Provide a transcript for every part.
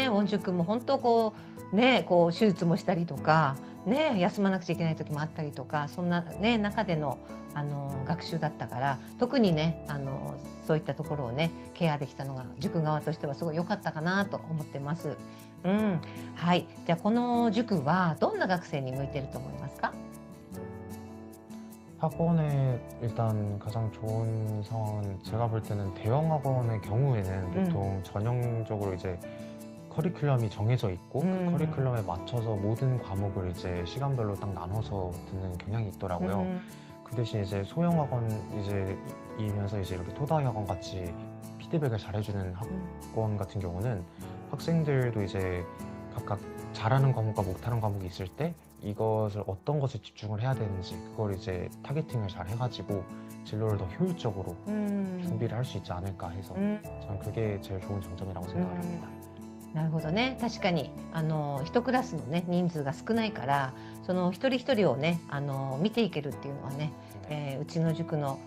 ね、ウォンジュ君も本当こう手術もしたりとか、ね、休まなくちゃいけない時もあったりとか、そんなね、中での学習だったから、特にね、そういったところをね、ケアできたのが塾側としてはすごい良かったかなと思ってます。うん。はい。じゃあこの塾はどんな学生に向いてると思いますか？ 학원의 일단 가장 좋은 상황은 제가 볼 때는 대형 학원의 경우에는 보통 전형적으로 이제 커리큘럼이 정해져 있고 그 커리큘럼에 맞춰서 모든 과목을 이제 시간별로 딱 나눠서 듣는 경향이 있더라고요. 그 대신 이제 소형 학원 이제 이면서 이제 이렇게 토다이 학원 같이 피드백을 잘해주는 학원 같은 경우는 학생들도 이제 각각 잘하는 과목과 못하는 과목이 있을 때 이것을 어떤 것에 집중을 해야 되는지 그걸 이제 타겟팅을 잘 해가지고 진로를 더 효율적으로 준비를 할 수 있지 않을까 해서 저는 그게 제일 좋은 장점이라고 생각을 합니다. なるほどね。確かに一クラスのね人数が少ないから、その一人一人をね見ていけるっていうのはね、うちの塾の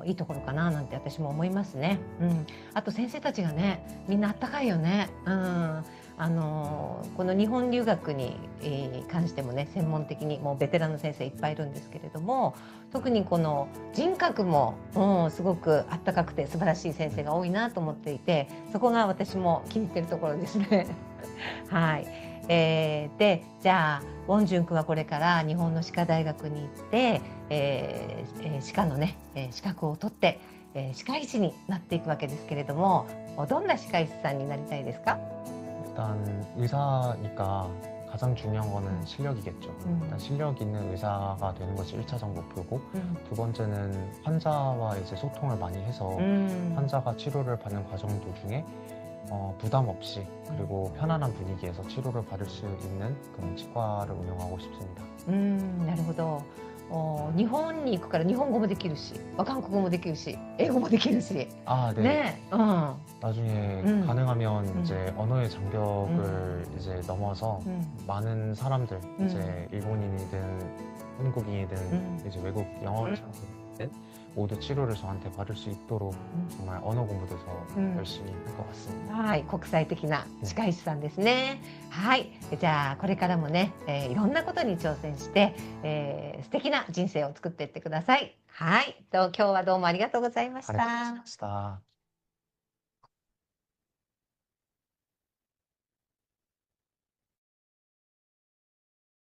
いいところかななんて私も思いますね。うん。あと先生たちがね、みんなあったかいよね。うん。この日本留学に関してもね、専門的にもうベテランの先生いっぱいいるんですけれども、特にこの人格も、すごくあったかくて素晴らしい先生が多いなと思っていて、そこが私も気に入ってるところですね。はい。で、じゃあウォンジュン君はこれから日本の歯科大学に行って、歯科のね、資格を取って、歯科医師になっていくわけですけれども、どんな歯科医師さんになりたいですか？ 일단 의사니까 가장 중요한 거는 실력이겠죠. 일단 실력 있는 의사가 되는 것이 1차적 목표고 두 번째는 환자와 이제 소통을 많이 해서 환자가 치료를 받는 과정 도중에 부담 없이 그리고 편안한 분위기에서 치료를 받을 수 있는 그런 치과를 운영하고 싶습니다. なるほど。日本に行くから日本語もできるし、韓国語もできるし、英語もできるし。아, 네. ね、うん。 나중에 가능하면 이제 언어의 장벽을 이제 넘어서 많은 사람들, 이제 일본인이든 한국인이든 이제 외국 영어를 잘하는 모두 치료를 저한테 받을 수 있도록 정말 언어 공부도 더 열심히 할 것 같습니다. はい、国際的な歯科医師さんですね。はい、じゃあこれからもね、いろんなことに挑戦して、素敵な人生を作っていってください。はい、今日はどうもありがとうございまし 잘해주셨습니다. た。